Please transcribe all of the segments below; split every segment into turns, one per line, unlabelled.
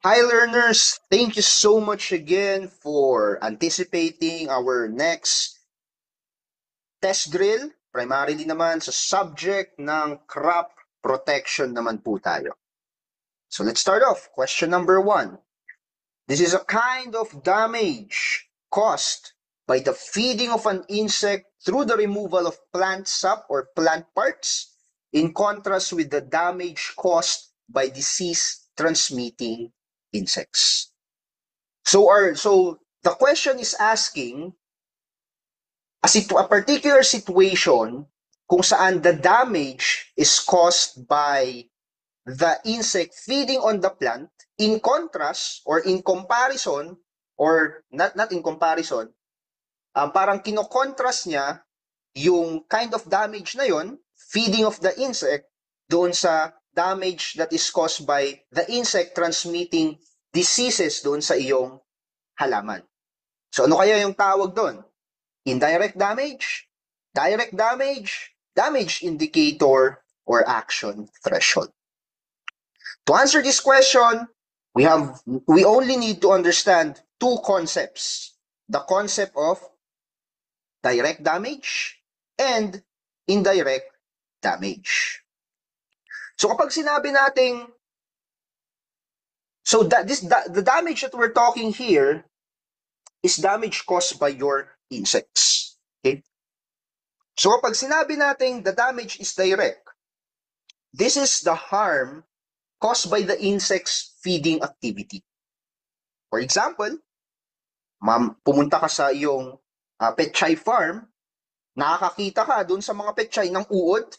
Hi learners, thank you so much again for anticipating our next test drill. Primarily naman sa subject ng crop protection naman po tayo. So let's start off. Question number 1. This is a kind of damage caused by the feeding of an insect through the removal of plant sap or plant parts, in contrast with the damage caused by disease-transmitting insects. So the question is asking a particular situation kung saan the damage is caused by the insect feeding on the plant, in contrast or in comparison, or not in comparison, parang kino-contrast niya yung kind of damage na yon, feeding of the insect, doon sa damage that is caused by the insect transmitting diseases doon sa iyong halaman. So ano kaya yung tawag doon? Indirect damage, direct damage, damage indicator, or action threshold. To answer this question, we only need to understand two concepts. The concept of direct damage and indirect damage. So kapag sinabi nating the damage that we're talking here is damage caused by your insects. Okay? So kapag sinabi natin the damage is direct, this is the harm caused by the insect's feeding activity. For example, pumunta ka sa iyong petchay farm, nakakakita ka dun sa mga petchay ng uod,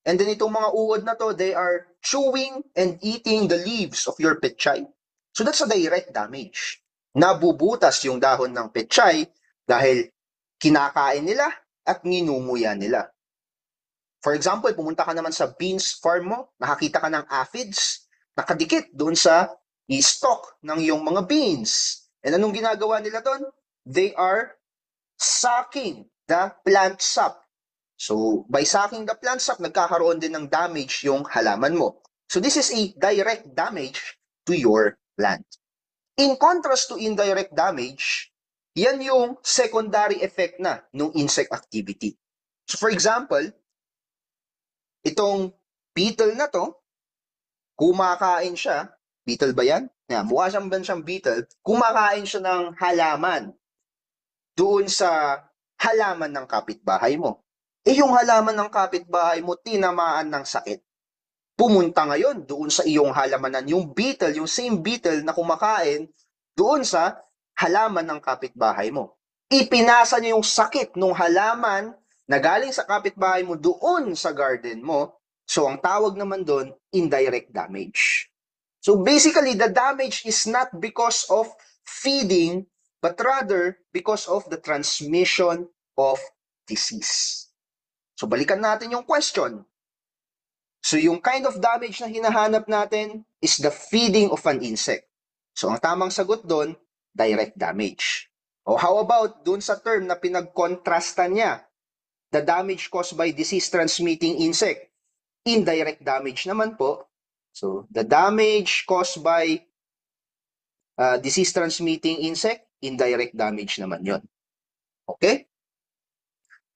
and then itong mga uod na to, they are chewing and eating the leaves of your petchay. So that's a direct damage. Nabubutas yung dahon ng petchay dahil kinakain nila at ninunguya nila. For example, pumunta ka naman sa beans farm mo, nakakita ka ng aphids, nakadikit doon sa stalk ng iyong mga beans. And anong ginagawa nila doon? They are sucking the plant sap. So, by sucking the plant sap, nagkakaroon din ng damage yung halaman mo. So, this is a direct damage to your plant. In contrast to indirect damage, yan yung secondary effect na ng insect activity. So, for example, itong beetle na to, kumakain siya, beetle ba yan? Yeah, mukha siyang beetle, kumakain siya ng halaman doon sa halaman ng kapitbahay mo. Yung halaman ng kapitbahay mo, tinamaan ng sakit. Pumunta ngayon doon sa iyong halamanan, yung beetle, yung same beetle na kumakain doon sa halaman ng kapitbahay mo. Ipinasa niya yung sakit ng halaman na galing sa kapitbahay mo doon sa garden mo. So ang tawag naman doon, indirect damage. So basically, the damage is not because of feeding, but rather because of the transmission of disease. So balikan natin yung question. So yung kind of damage na hinahanap natin is the feeding of an insect. So ang tamang sagot doon, direct damage. O how about doon sa term na pinagkontrasta niya, the damage caused by disease-transmitting insect? Indirect damage naman po. So the damage caused by disease-transmitting insect, indirect damage naman yon. Okay?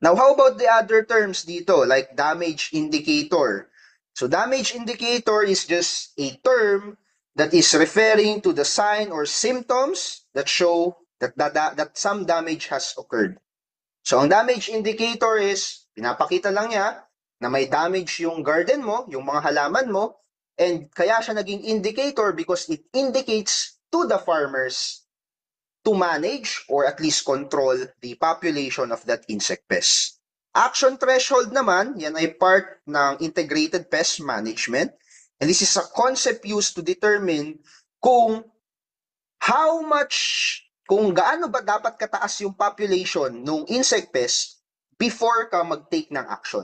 Now, how about the other terms dito, like damage indicator? So damage indicator is just a term that is referring to the sign or symptoms that show that some damage has occurred. So ang damage indicator is, pinapakita lang niya na may damage yung garden mo, yung mga halaman mo, and kaya siya naging indicator because it indicates to the farmers to manage or at least control the population of that insect pest. Action threshold naman, yan ay part ng integrated pest management. And this is a concept used to determine kung gaano ba dapat kataas yung population ng insect pest before ka mag-take ng action.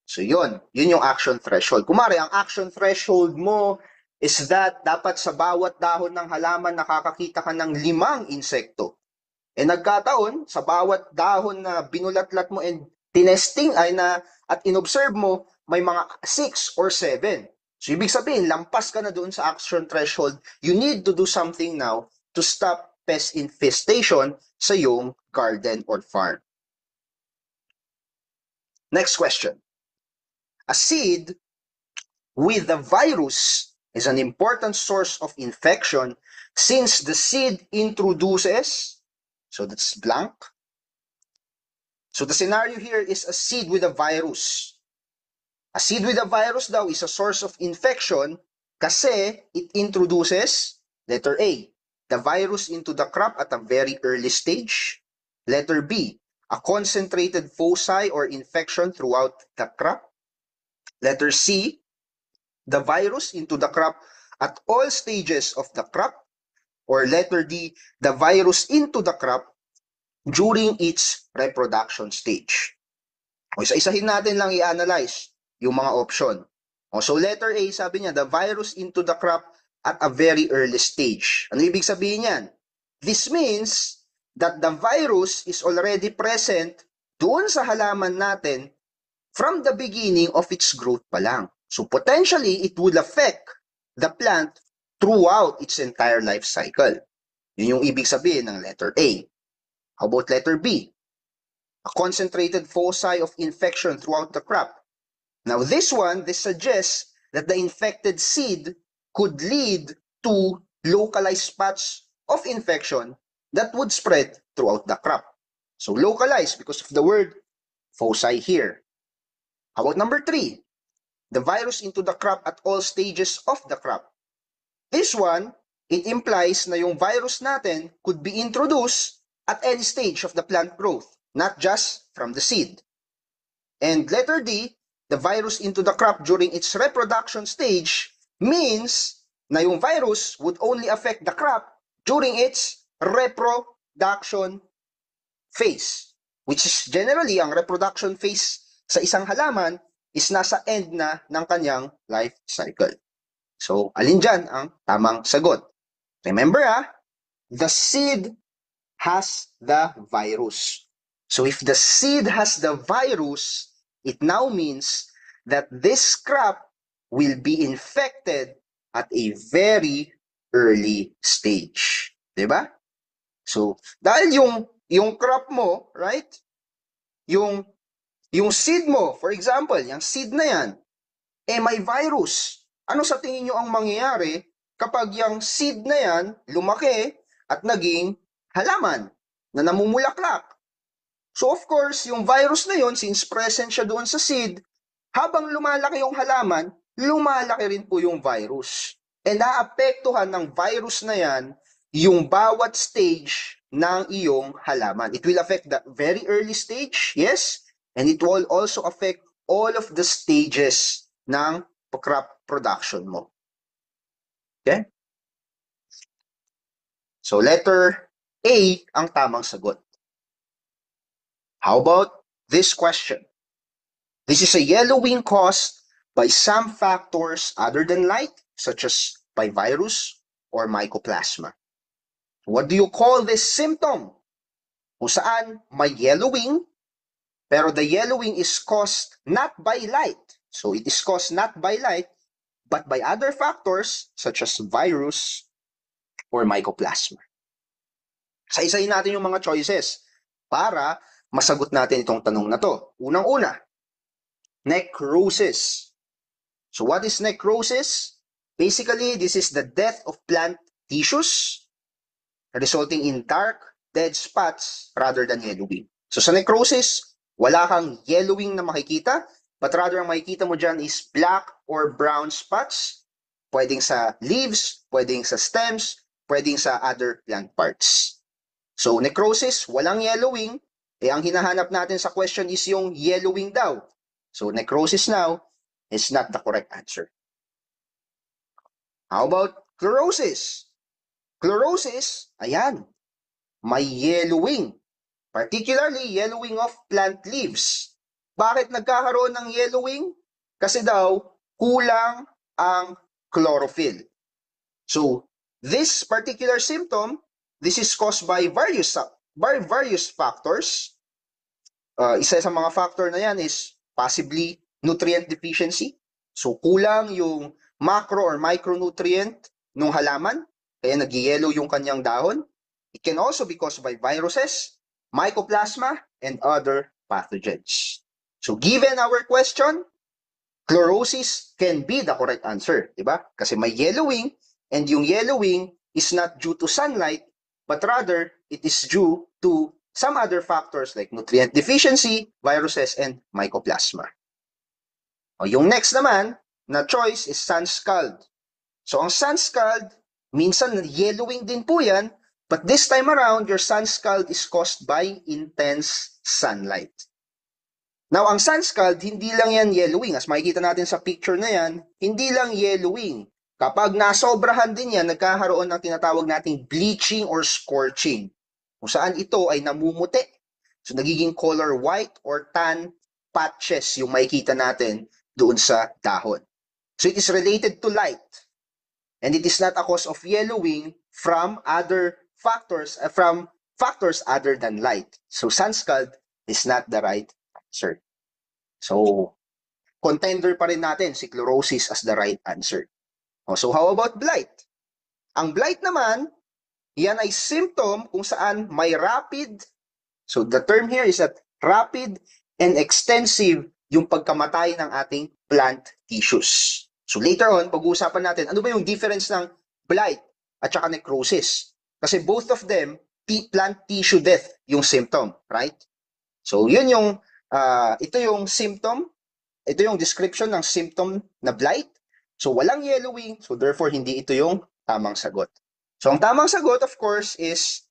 So yun yung action threshold. Kumari, ang action threshold mo is that dapat sa bawat dahon ng halaman nakakakita ka ng 5 insekto. Nagkataon, sa bawat dahon na binulatlat mo and tinesting at inobserve mo, may mga 6 or 7. So, ibig sabihin, lampas ka na doon sa action threshold, you need to do something now to stop pest infestation sa iyong garden or farm. Next question. A seed with a virus is an important source of infection since the seed introduces, so that's blank. So the scenario here is a seed with a virus. A seed with a virus daw is a source of infection kasi it introduces, letter A, the virus into the crop at a very early stage. Letter B, a concentrated foci or infection throughout the crop. Letter C, the virus into the crop at all stages of the crop. Or letter D, the virus into the crop during its reproduction stage. O isa-isahin natin lang i-analyze yung mga option. O, so letter A, sabi niya, the virus into the crop at a very early stage. Ano ibig sabihin yan? This means that the virus is already present doon sa halaman natin from the beginning of its growth pa lang. So potentially, it would affect the plant throughout its entire life cycle. Yun yung ibig sabihin ng letter A. How about letter B? A concentrated foci of infection throughout the crop. Now this suggests that the infected seed could lead to localized spots of infection that would spread throughout the crop. So localized because of the word foci here. How about number 3? The virus into the crop at all stages of the crop. This one, it implies na yung virus natin could be introduced at any stage of the plant growth, not just from the seed. And letter D, the virus into the crop during its reproduction stage means na yung virus would only affect the crop during its reproduction phase, which is generally ang reproduction phase sa isang halaman is nasa end na ng kanyang life cycle. So, alin dyan ang tamang sagot? Remember the seed has the virus. So if the seed has the virus, it now means that this crop will be infected at a very early stage. Diba? So, dahil yung crop mo, right? Yung seed mo, for example, yung seed na yan, may virus. Ano sa tingin nyo ang mangyayari kapag yung seed na yan lumaki at naging halaman na namumulaklak? So of course, yung virus na yon, since present siya doon sa seed, habang lumalaki yung halaman, lumalaki rin po yung virus. And naapektuhan ng virus na yan yung bawat stage ng iyong halaman. It will affect the very early stage, yes, and it will also affect all of the stages ng crop production mo. Okay? So letter A ang tamang sagot. How about this question? This is a yellowing caused by some factors other than light, such as by virus or mycoplasma. What do you call this symptom? Kung saan may yellowing, pero the yellowing is caused not by light. So it is caused not by light, but by other factors such as virus or mycoplasma. Isa-isahin natin yung mga choices para masagot natin itong tanong na to. Unang-una, necrosis. So what is necrosis? Basically, this is the death of plant tissues resulting in dark, dead spots rather than yellowing. So sa necrosis, wala kang yellowing na makikita, but rather ang makikita mo dyan is black or brown spots. Pwedeng sa leaves, pwedeng sa stems, pwedeng sa other plant parts. So necrosis, walang yellowing. Ang hinahanap natin sa question is yung yellowing daw. So necrosis now is not the correct answer. How about chlorosis? Chlorosis, ayan, may yellowing. Particularly, yellowing of plant leaves. Bakit nagkakaroon ng yellowing? Kasi daw, kulang ang chlorophyll. So, this particular symptom, this is caused by various factors. Isa sa mga factor na yan is possibly nutrient deficiency. So, kulang yung macro or micronutrient ng halaman, kaya nag-yellow yung kanyang dahon. It can also be caused by viruses, mycoplasma, and other pathogens. So given our question, chlorosis can be the correct answer, di ba? Kasi may yellowing, and yung yellowing is not due to sunlight, but rather it is due to some other factors like nutrient deficiency, viruses, and mycoplasma. O, yung next naman na choice is sun scald. So ang sun scald, minsan yellowing din po yan, but this time around, your sun scald is caused by intense sunlight. Now, ang sun scald, hindi lang yan yellowing. As makikita natin sa picture na yan, hindi lang yellowing. Kapag nasobrahan din yan, nagkakaroon ng tinatawag nating bleaching or scorching, kung saan ito ay namumuti. So, nagiging color white or tan patches yung makikita natin doon sa dahon. So, it is related to light. And it is not a cause of yellowing from other factors, from factors other than light. So, sun scald is not the right answer. So, contender pa rin natin si chlorosis as the right answer. So, how about blight? Ang blight naman, yan ay symptom kung saan may rapid, so the term here is that rapid and extensive yung pagkamatay ng ating plant tissues. So later on, pag-uusapan natin, ano ba yung difference ng blight at saka necrosis? Kasi both of them, plant tissue death yung symptom, right? So yun yung, ito yung symptom, ito yung description ng symptom na blight. So walang yellowing, so therefore hindi ito yung tamang sagot. So ang tamang sagot, of course, is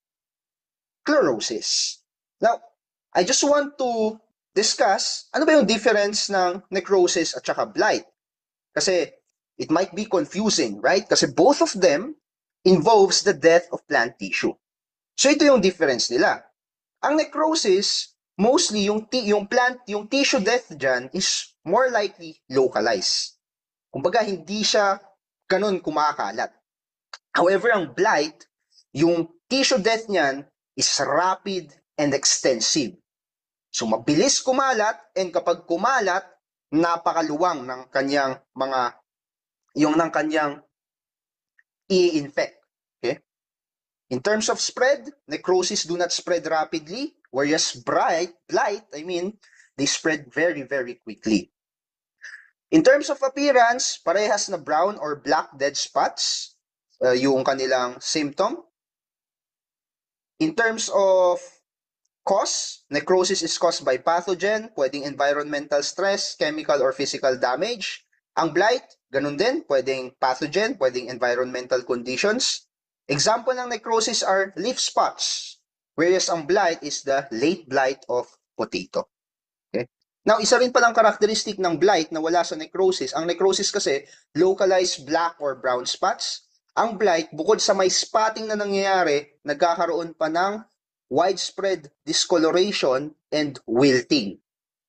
chlorosis. Now, I just want to discuss, ano ba yung difference ng necrosis at saka blight? Kasi it might be confusing, right? Kasi both of them involves the death of plant tissue. So ito yung difference nila. Ang necrosis, mostly yung tissue death dyan is more likely localized. Kumbaga, hindi siya ganun kumakalat. However, ang blight, yung tissue death niyan is rapid and extensive. So, mabilis kumalat, and kapag kumalat, napakaluwang ng kanyang i-infect. Okay? In terms of spread, necrosis do not spread rapidly, whereas blight, they spread very, very quickly. In terms of appearance, parehas na brown or black dead spots, yung kanilang symptom. In terms of cause, necrosis is caused by pathogen, pwedeng environmental stress, chemical or physical damage. Ang blight, ganun din, pwedeng pathogen, pwedeng environmental conditions. Example ng necrosis are leaf spots, whereas ang blight is the late blight of potato. Okay? Now, isa rin palang karakteristik ng blight na wala sa necrosis. Ang necrosis kasi, localized black or brown spots. Ang blight, bukod sa may spotting na nangyayari, nagkakaroon pa ng widespread discoloration and wilting.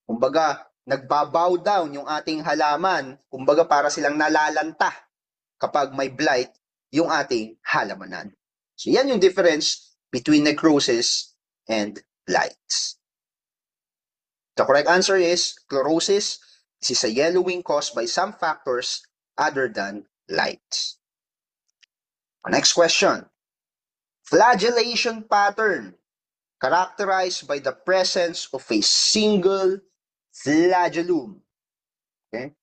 Kumbaga, nagbabow down yung ating halaman. Kumbaga, para silang nalalanta kapag may blight yung ating halamanan. So, yan yung difference between necrosis and blights. The correct answer is chlorosis. This is a yellowing caused by some factors other than light. Next question. Flagellation pattern characterized by the presence of a single flagellum. Okay?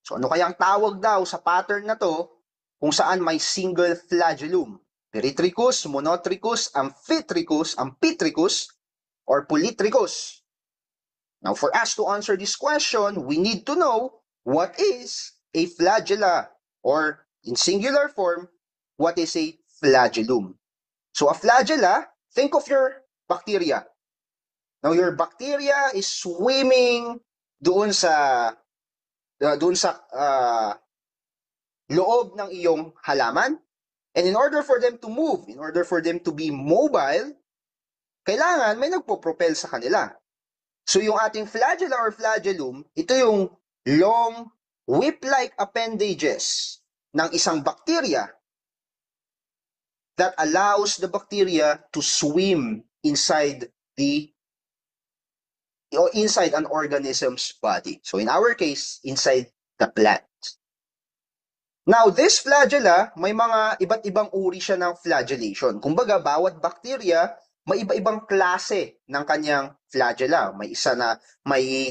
So ano kayang tawag daw sa pattern na to kung saan may single flagellum? Peritricus, monotricus, amphitricus, or polytricus? Now, for us to answer this question, we need to know what is a flagella, or in singular form, what is a flagellum. So a flagella, think of your bacteria. Now, your bacteria is swimming doon sa loob ng iyong halaman. And in order for them to move, in order for them to be mobile, kailangan may nagpo-propel sa kanila. So yung ating flagella or flagellum, ito yung long whip-like appendages ng isang bacteria that allows the bacteria to swim inside an organism's body. So in our case, inside the plant. Now, this flagella, may mga iba't ibang uri siya ng flagellation. Kumbaga, bawat bacteria, may iba-ibang klase ng kanyang flagella. May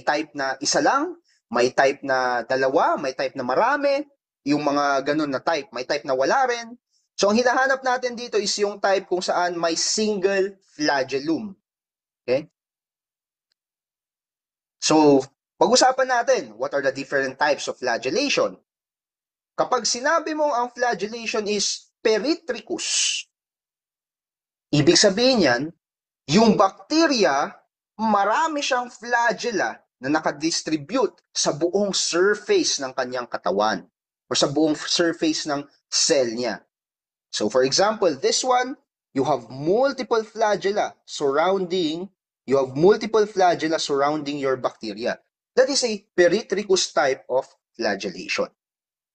type na isa lang, may type na dalawa, may type na marami, yung mga ganun na type. May type na wala rin. So, ang hinahanap natin dito is yung type kung saan may single flagellum. Okay? So, pag-usapan natin, what are the different types of flagellation? Kapag sinabi mo ang flagellation is peritricus, ibig sabihin yan, yung bacteria, marami siyang flagella na nakadistribute sa buong surface ng kanyang katawan or sa buong surface ng cell niya. So for example, this one, you have multiple flagella surrounding your bacteria. That is a peritricus type of flagellation.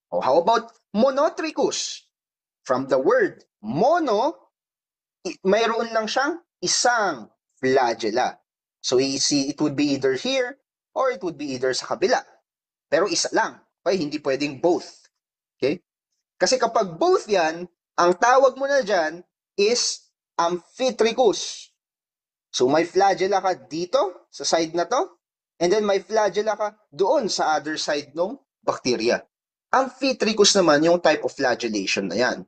Oh, how about monotricus? From the word mono, mayroon lang siyang isang flagella. So it would be either here or it would be either sa kabila. Pero isa lang. Okay? Hindi pwedeng both. Okay? Kasi kapag both yan, ang tawag mo na dyan is amphitricus. So may flagella ka dito sa side na to, and then may flagella ka doon sa other side ng bacteria. Amphitricus naman yung type of flagellation na yan.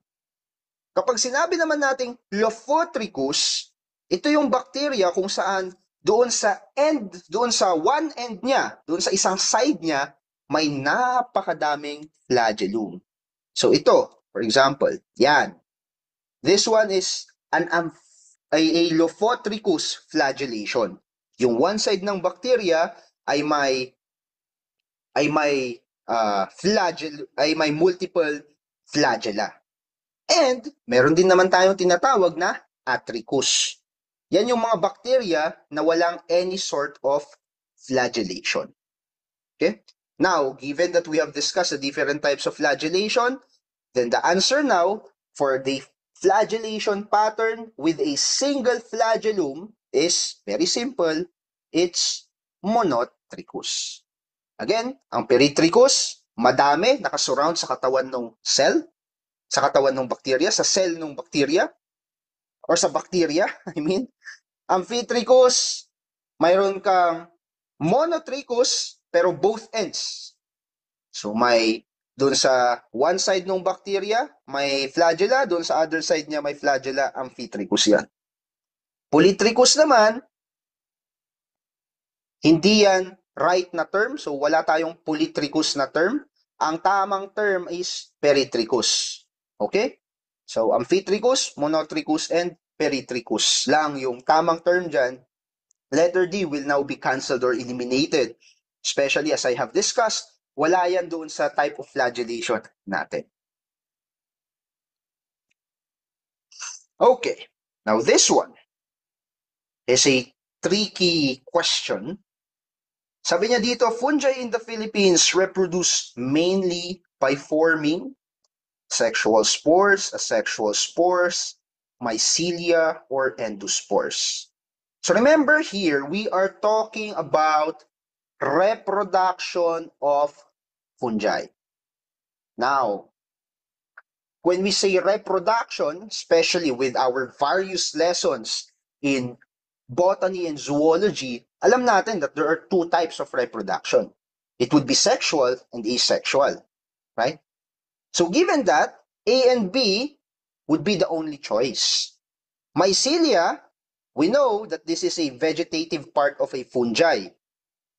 Kapag sinabi naman nating Lophotricus, ito yung bacteria kung saan doon sa one end niya, doon sa isang side niya, may napakadaming flagellum. So ito, for example, yan. This one is a Lophotricus flagellation. Yung one side ng bacteria ay may multiple flagella. And meron din naman tayong tinatawag na atricus. Yan yung mga bacteria na walang any sort of flagellation. Okay? Now, given that we have discussed the different types of flagellation, then the answer now for the flagellation pattern with a single flagellum is very simple. It's monotricus. Again, ang peritricus, madami, nakasurround sa katawan ng cell, sa katawan ng bacteria, sa cell ng bacteria, or sa bacteria, I mean. Amphitricus, mayroon kang monotricus, pero both ends. So may doon sa one side ng bacteria, may flagella, doon sa other side niya may flagella, amphitricus yan. Polytricus naman, hindi yan right na term, so wala tayong polytricus na term. Ang tamang term is peritricus. Okay? So amphitricus, monotricus, and peritricus lang yung tamang term dyan. Letter D will now be cancelled or eliminated. Especially as I have discussed, wala yan doon sa type of flagellation natin. Okay, now this one is a tricky question. Sabi niya dito, fungi in the Philippines reproduce mainly by forming sexual spores, asexual spores, mycelia, or endospores. So remember here, we are talking about reproduction of fungi. Now, when we say reproduction, especially with our various lessons in botany and zoology, alam natin that there are two types of reproduction. It would be sexual and asexual, right? So given that, A and B would be the only choice. Mycelia, we know that this is a vegetative part of a fungi,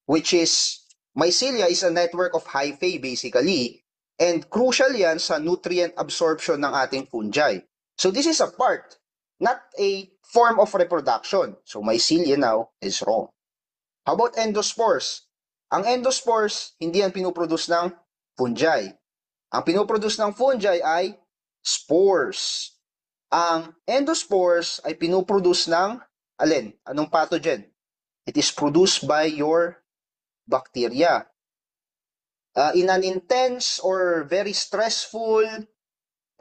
which is, mycelia is a network of hyphae basically, and crucial yan sa nutrient absorption ng ating fungi. So this is a part, not a form of reproduction. So mycelia now is wrong. How about endospores? Ang endospores, hindi yan pinuproduce ng fungi. Ang pinuproduce ng fungi ay spores. Ang endospores ay pinuproduce ng alin? Anong pathogen? It is produced by your bacteria. In an intense or very stressful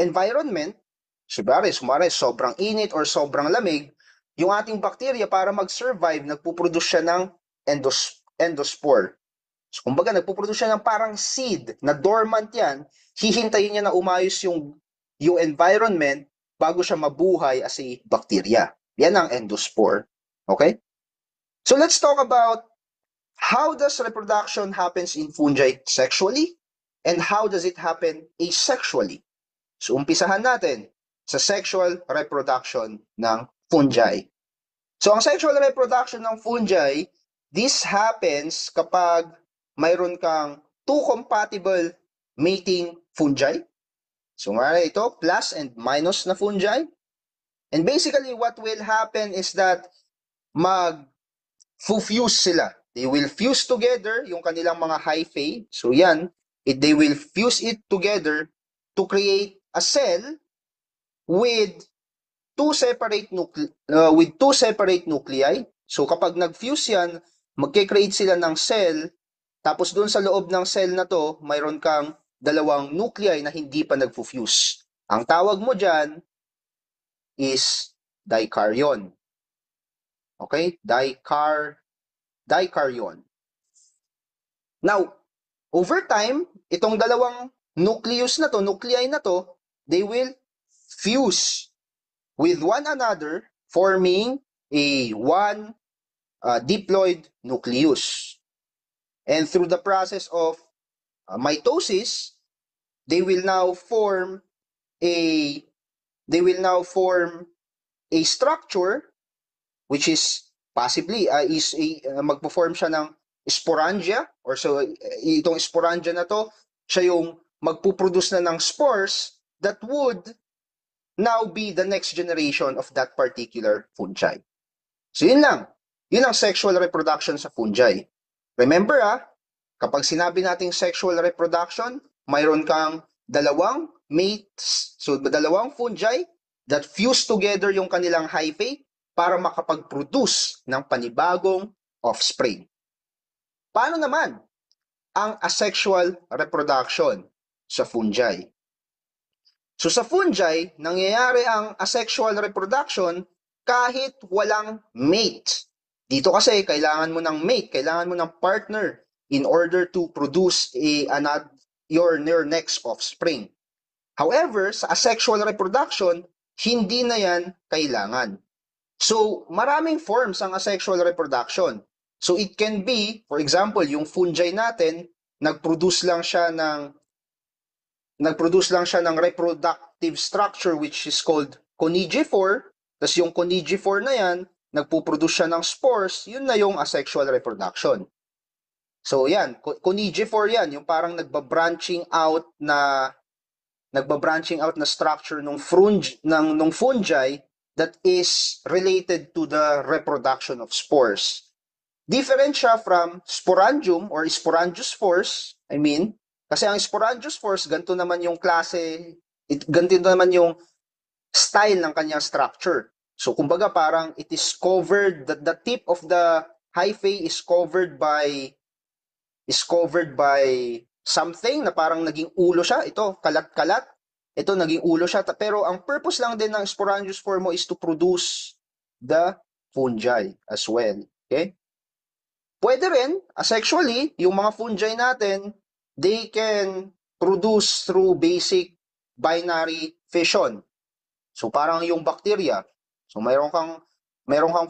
environment, sumari sobrang init or sobrang lamig, yung ating bacteria para mag-survive, nagpuproduce siya ng endospore. So, kumbaga, nagpuproduce siya ng parang seed na dormant yan. Hihintayin niya na umayos yung environment bago siya mabuhay as a bacteria. Yan ang endospore. Okay? So, let's talk about how does reproduction happens in fungi sexually and how does it happen asexually. So, umpisahan natin sa sexual reproduction ng fungi. So, ang sexual reproduction ng fungi, this happens kapag mayroon kang two compatible mating fungi. So, nga ito, plus and minus na fungi. And basically, what will happen is that mag-fuse sila. They will fuse together yung kanilang mga hyphae. So, yan, they will fuse it together to create a cell with two separate nuclei. So kapag nag-fuse yan, magke-create sila ng cell, tapos doon sa loob ng cell na to, mayroon kang dalawang nuclei na hindi pa nag-fuse. Ang tawag mo dyan is dikaryon. Okay? Dikaryon. Now, over time, itong dalawang nuclei na to, they will fuse with one another, forming a one diploid nucleus. And through the process of mitosis, they will now form a structure which is possibly magpo-form siya ng sporangia, or so itong sporangia na to, siya yung magpuproduce na ng spores that would now be the next generation of that particular fungi. So yun lang. Yun ang sexual reproduction sa fungi. Remember kapag sinabi nating sexual reproduction, mayroon kang dalawang mates, so dalawang fungi that fuse together yung kanilang hyphae para makapag-produce ng panibagong offspring. Paano naman ang asexual reproduction sa fungi? So sa fungi, nangyayari ang asexual reproduction kahit walang mate. Dito kasi kailangan mo ng mate, kailangan mo ng partner in order to produce your next offspring. However, sa asexual reproduction, hindi na yan kailangan. So, maraming forms ang asexual reproduction. So, it can be, for example, yung fungi natin, nag-produce lang siya ng reproductive structure which is called conigifor. Tapos yung conigifor na yan, nagpuproduce siya ng spores, yun na yung asexual reproduction. So yan, conigifor yan, yung parang nagbabranching out na structure ng fungi that is related to the reproduction of spores. Different siya from sporangium or sporangiospores, kasi ang sporangiospores, ganito naman yung klase, ganito naman yung style ng kanyang structure. So, kumbaga parang it is covered, the tip of the hyphae is covered by something na parang naging ulo siya. Ito, kalat-kalat. Ito, naging ulo siya. Pero ang purpose lang din ng sporangiospore mo is to produce the fungi as well. Okay? Pwede rin, asexually, yung mga fungi natin, they can produce through basic binary fission. So parang yung bacteria. So mayroon kang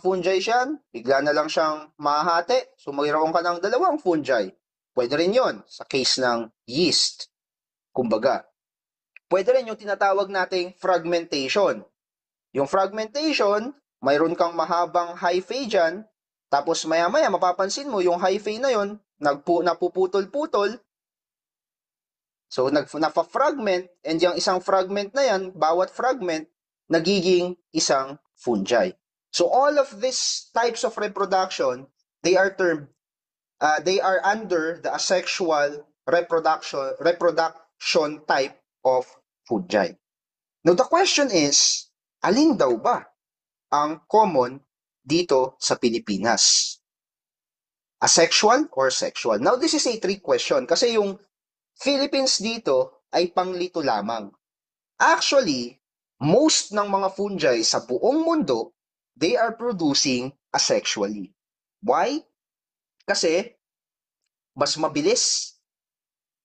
fungi siyan, bigla na lang siyang mahati. So mayroon ka ng dalawang fungi. Pwede rin yon sa case ng yeast. Kumbaga, pwede rin yung tinatawag nating fragmentation. Yung fragmentation, mayroon kang mahabang hyphae dyan, tapos maya-maya mapapansin mo yung hyphae na yon napuputol-putol. So nafa-fragment, and yung isang fragment na yan, bawat fragment, nagiging isang fungi. So all of these types of reproduction, they are under the asexual reproduction type of fungi. Now the question is, alin daw ba ang common dito sa Pilipinas? Asexual or sexual? Now this is a trick question kasi yung Philippines dito ay panglito lamang. Actually, most ng mga fungi sa buong mundo, they are producing asexually. Why? Kasi mas mabilis,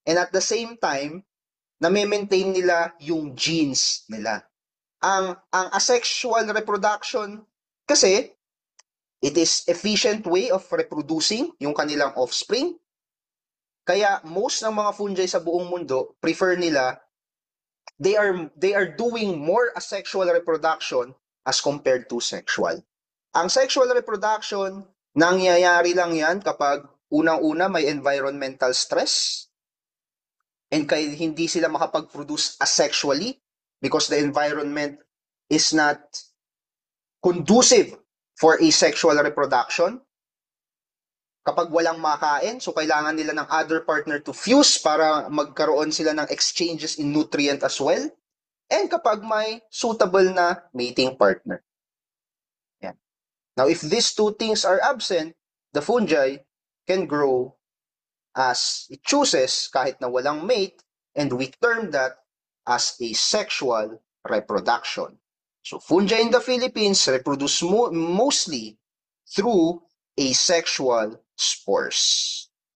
and at the same time, na-maintain nila yung genes nila. Ang asexual reproduction kasi, it is efficient way of reproducing yung kanilang offspring. Kaya most ng mga fungi sa buong mundo prefer nila, they are doing more asexual reproduction as compared to sexual. Ang sexual reproduction, nangyayari lang yan kapag unang-una may environmental stress, and kaya hindi sila makapag-produce asexually because the environment is not conducive for asexual reproduction. Kapag walang makain, so kailangan nila ng other partner to fuse para magkaroon sila ng exchanges in nutrient as well. And kapag may suitable na mating partner. Yan. Now, if these two things are absent, the fungi can grow as it chooses kahit na walang mate, and we term that as asexual reproduction. So fungi in the Philippines reproduce mostly through asexual spores.